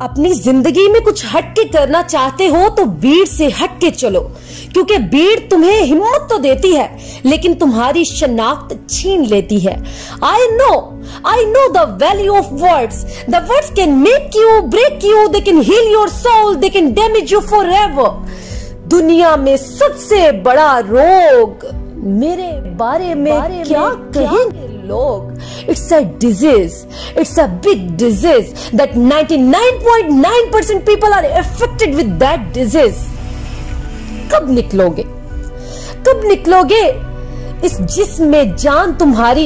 अपनी जिंदगी में कुछ हट के करना चाहते हो तो भीड़ से हट के चलो, क्योंकि भीड़ तुम्हें हिम्मत तो देती है लेकिन तुम्हारी शनाख्त छीन लेती है। I know the value of words. The words can make you, break you, they can heal your soul, they can damage you forever. दुनिया में सबसे बड़ा रोग मेरे बारे में क्या कहेंगे लोग? It's a disease. It's a big disease that 99.9% people are affected with that disease. कब निकलोगे? कब निकलोगे इस जिस्म में जान तुम्हारी?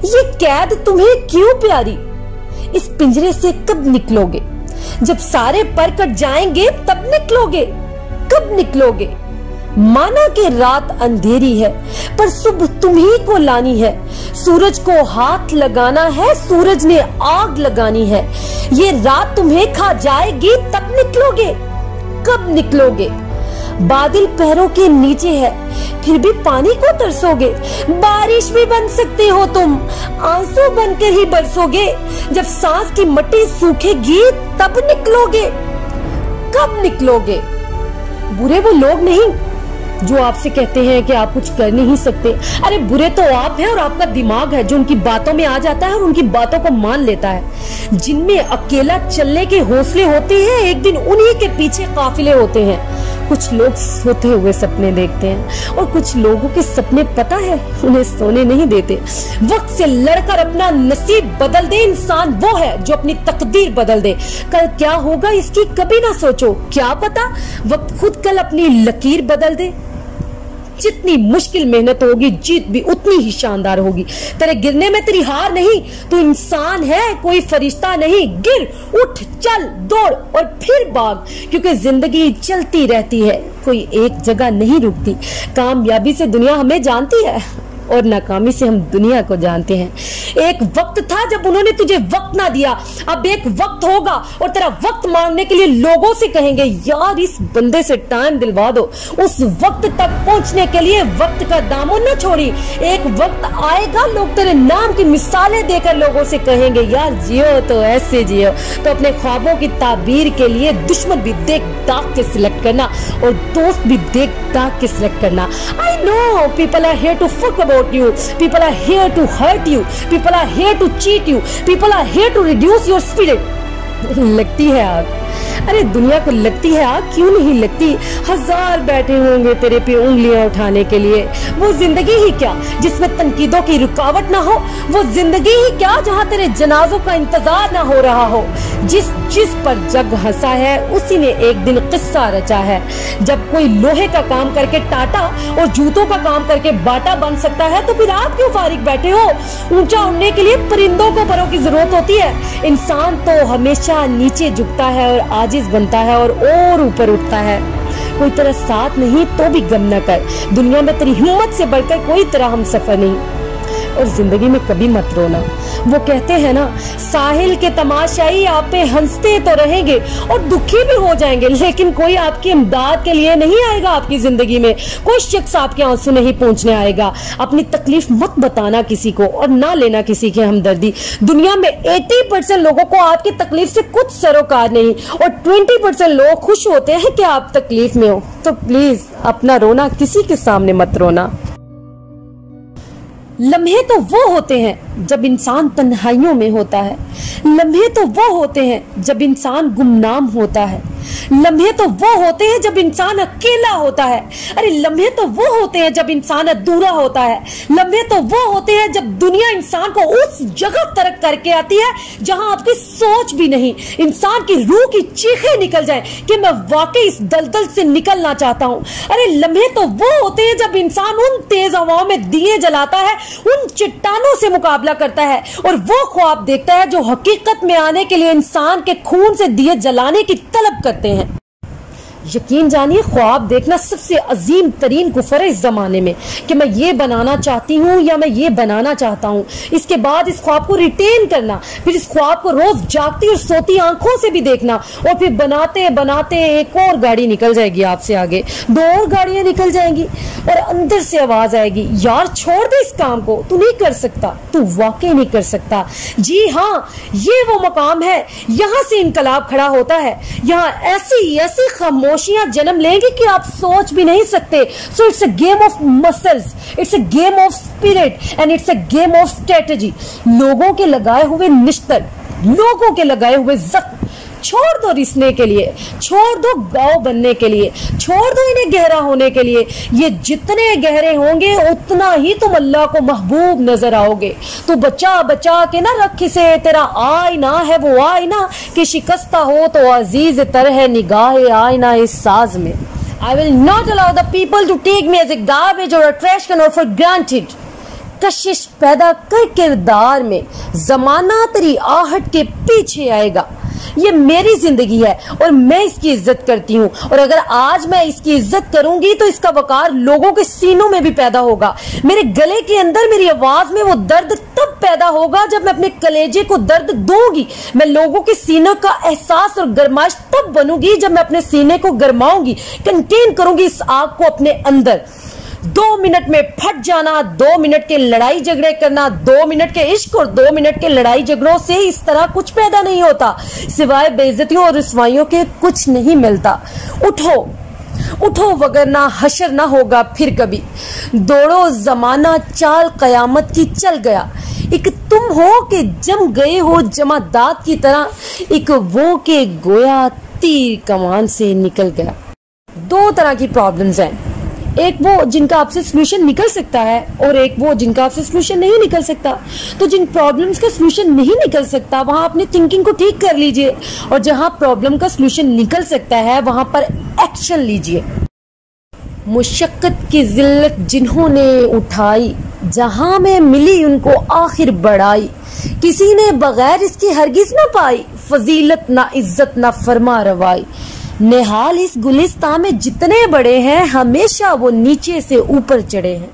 ये कैद तुम्हें क्यों प्यारी? इस पिंजरे से कब निकलोगे? जब सारे पर कट जाएंगे तब निकलोगे। कब निकलोगे? माना कि रात अंधेरी है पर सुबह तुम्ही को लानी है। सूरज को हाथ लगाना है, सूरज ने आग लगानी है। ये रात तुम्हें खा जाएगी तब निकलोगे। कब निकलोगे? बादल पैरों के नीचे है फिर भी पानी को तरसोगे। बारिश भी बन सकते हो तुम, आंसू बनकर ही बरसोगे। जब सांस की मट्टी सूखेगी तब निकलोगे। कब निकलोगे? बुरे वो लोग नहीं जो आपसे कहते हैं कि आप कुछ कर नहीं सकते। अरे बुरे तो आप हैं और आपका दिमाग है जो उनकी बातों में आ जाता है और उनकी बातों को मान लेता है। जिनमें अकेला चलने के हौसले होते हैं, एक दिन उन्हीं के पीछे काफिले होते हैं। कुछ लोग सोते हुए सपने देखते हैं और कुछ लोगों के सपने पता है उन्हें सोने नहीं देते। वक्त से लड़कर अपना नसीब बदल दे इंसान वो है जो अपनी तकदीर बदल दे। कल क्या होगा इसकी कभी ना सोचो, क्या पता वक्त खुद कल अपनी लकीर बदल दे। जितनी मुश्किल मेहनत होगी जीत भी उतनी ही शानदार होगी। तेरे गिरने में तेरी हार नहीं, तू इंसान है कोई फरिश्ता नहीं। गिर, उठ, चल, दौड़ और फिर भाग, क्योंकि जिंदगी चलती रहती है, कोई एक जगह नहीं रुकती। कामयाबी से दुनिया हमें जानती है और नाकामी से हम दुनिया को जानते हैं। एक वक्त था जब उन्होंने तुझे वक्त ना दिया, अब एक वक्त होगा और तेरा वक्त मांगने के लिए लोगों से कहेंगे यार इस बंदे से टाइम दिलवा दो। उस वक्त तक पहुंचने के लिए वक्त का दामन न छोड़ी। एक वक्त आएगा लोग तेरे नाम की मिसालें देकर लोगों से कहेंगे यार जियो तो ऐसे जियो। तो अपने ख्वाबों की ताबीर के लिए दुश्मन भी देख दाग के सिलेक्ट करना और दोस्त भी देख दाग के सिलेक्ट करना। I know people are here to fuck about you. People are here to hurt you. People are here to cheat you. People are here to reduce your spirit. लगती है आग, अरे दुनिया को लगती है आग, क्यों नहीं लगती? हजार बैठे होंगे तेरे पे उंगलियां उठाने के लिए। वो जिंदगी ही क्या जिसमें तनकीदों की रुकावट ना हो? वो जिंदगी ही क्या जहां तेरे जनाजों का इंतजार ना हो रहा हो? जिस पर जग हंसा है उसी ने एक दिन किस्सा रचा है। जब कोई लोहे का काम करके टाटा और जूतों का काम करके बाटा बन सकता है तो फिर आप क्यों फारिग बैठे हो? ऊंचा उड़ने के लिए परिंदों को परों की जरूरत होती है। इंसान तो हमेशा नीचे झुकता है और आजिज बनता है और ऊपर उठता है। कोई तेरा साथ नहीं तो भी गम न कर, दुनिया में तेरी हिम्मत से बढ़कर कोई तेरा हम सफर नहीं। और जिंदगी में कभी मत रोना। वो कहते हैं ना साहिल के तमाशाई आप पे हंसते तो रहेंगे और दुखी भी हो जाएंगे, लेकिन कोई आपकी इमदाद के लिए नहीं आएगा आपकी जिंदगी में। कोई शख्स आपके आंसू नहीं पहुंचने आएगा। अपनी तकलीफ मत बताना किसी को और ना लेना किसी की हमदर्दी। दुनिया में 80% लोगों को आपकी तकलीफ से कुछ सरोकार नहीं और 20% लोग खुश होते हैं कि आप तकलीफ में हो। तो प्लीज अपना रोना किसी के सामने मत रोना। लम्हे तो वो होते हैं जब इंसान तन्हाइयों में होता है। लम्हे तो वो होते हैं जब इंसान गुमनाम होता है। लम्हे तो वो होते हैं जब इंसान अकेला होता है। अरे लम्हे तो वो होते हैं जब इंसान अधूरा होता है। लम्हे तो वो होते हैं जब दुनिया इंसान को उस जगह तरक करके आती है जहां आपकी सोच भी नहीं। इंसान की रूह की चीखें निकल जाए कि मैं वाकई इस दलदल से निकलना चाहता हूं। अरे लम्हे तो वो होते हैं जब इंसान उन तेज हवाओं में दिए जलाता है, उन चट्टानों से मुकाबला करता है और वो ख्वाब देखता है जो हकीकत में आने के लिए इंसान के खून से दिए जलाने की तलब करते हैं। यकीन जानिए, ख्वाब देखना सबसे अजीम तरीन कुफर है इस जमाने में, कि मैं ये बनाना चाहती हूँ या मैं ये बनाना चाहता हूँ। इसके बाद इस ख्वाब को रिटेन करना, फिर इस ख्वाब को रोज जागती और सोती आंखों से भी देखना, और फिर बनाते बनाते एक और गाड़ी निकल जाएगी आपसे आगे, 2 और गाड़ियां निकल जाएंगी, और अंदर से आवाज आएगी, यार छोड़ दे इस काम को, तू नहीं कर सकता, तू वाकई नहीं कर सकता। जी हाँ, ये वो मकाम है, यहाँ से इनकलाब खड़ा होता है। यहाँ ऐसी ऐसी खामोशियां जन्म लेंगी कि आप सोच भी नहीं सकते। So it's a game of muscles, it's a game of spirit and it's a game of strategy. लोगों के लगाए हुए निश्तर, लोगों के लगाए हुए जख्म छोड़ दो रिसने के लिए, छोड़ दो गाँव बनने के लिए, छोड़ दो इन्हें गहरा होने के लिए। ये जितने गहरे होंगे उतना ही तुम अल्लाह को महबूब नजर आओगे। तो बचा बचा के ना रख से, तेरा आईना है वो आईना कि शिकस्ता हो तो अजीज तर है निगाहे आईना इस साज में। I will not allow the people to take me as a garbage or a trash can or for granted। कशिश पैदा कर किरदार में जमाना तेरी आहट के पीछे आएगा। ये मेरी जिंदगी है और मैं इसकी इज्जत करती हूँ, और अगर आज मैं इसकी इज्जत करूंगी तो इसका वकार लोगों के सीनों में भी पैदा होगा। मेरे गले के अंदर, मेरी आवाज में वो दर्द तब पैदा होगा जब मैं अपने कलेजे को दर्द दूंगी। मैं लोगों के सीनों का एहसास और गरमाइश तब बनूंगी जब मैं अपने सीने को गरमाऊंगी, कंटेन करूंगी इस आग को अपने अंदर। 2 मिनट में फट जाना, 2 मिनट के लड़ाई झगड़े करना, 2 मिनट के इश्क और 2 मिनट के लड़ाई झगड़ों से इस तरह कुछ पैदा नहीं होता, सिवाय बेइज्जतियों और रुसवाइयों के कुछ नहीं मिलता। उठो उठो वगरना हशर ना होगा फिर कभी। दौड़ो जमाना चाल कयामत की चल गया। एक तुम हो के जम गए हो जमादात की तरह, एक वो के गोया तीर कमान से निकल गया। 2 तरह की प्रॉब्लम्स हैं, एक वो जिनका आपसे सोल्यूशन निकल सकता है और एक वो जिनका आपसे सोल्यूशन नहीं निकल सकता। तो जिन प्रॉब्लम्स का सोल्यूशन नहीं निकल सकता वहां अपनी थिंकिंग को ठीक कर लीजिए, और जहां प्रॉब्लम का सोल्यूशन निकल सकता है वहां पर एक्शन लीजिए। मुशक्कत की जिल्लत जिन्होंने उठाई, जहां में मिली उनको आखिर बढ़ाई, किसी ने बगैर इसकी हरगिज न पाई, फजीलत ना इज्जत ना फरमा रवाई। नेहाल इस गुलिस्तान में जितने बड़े हैं हमेशा वो नीचे से ऊपर चढ़े हैं।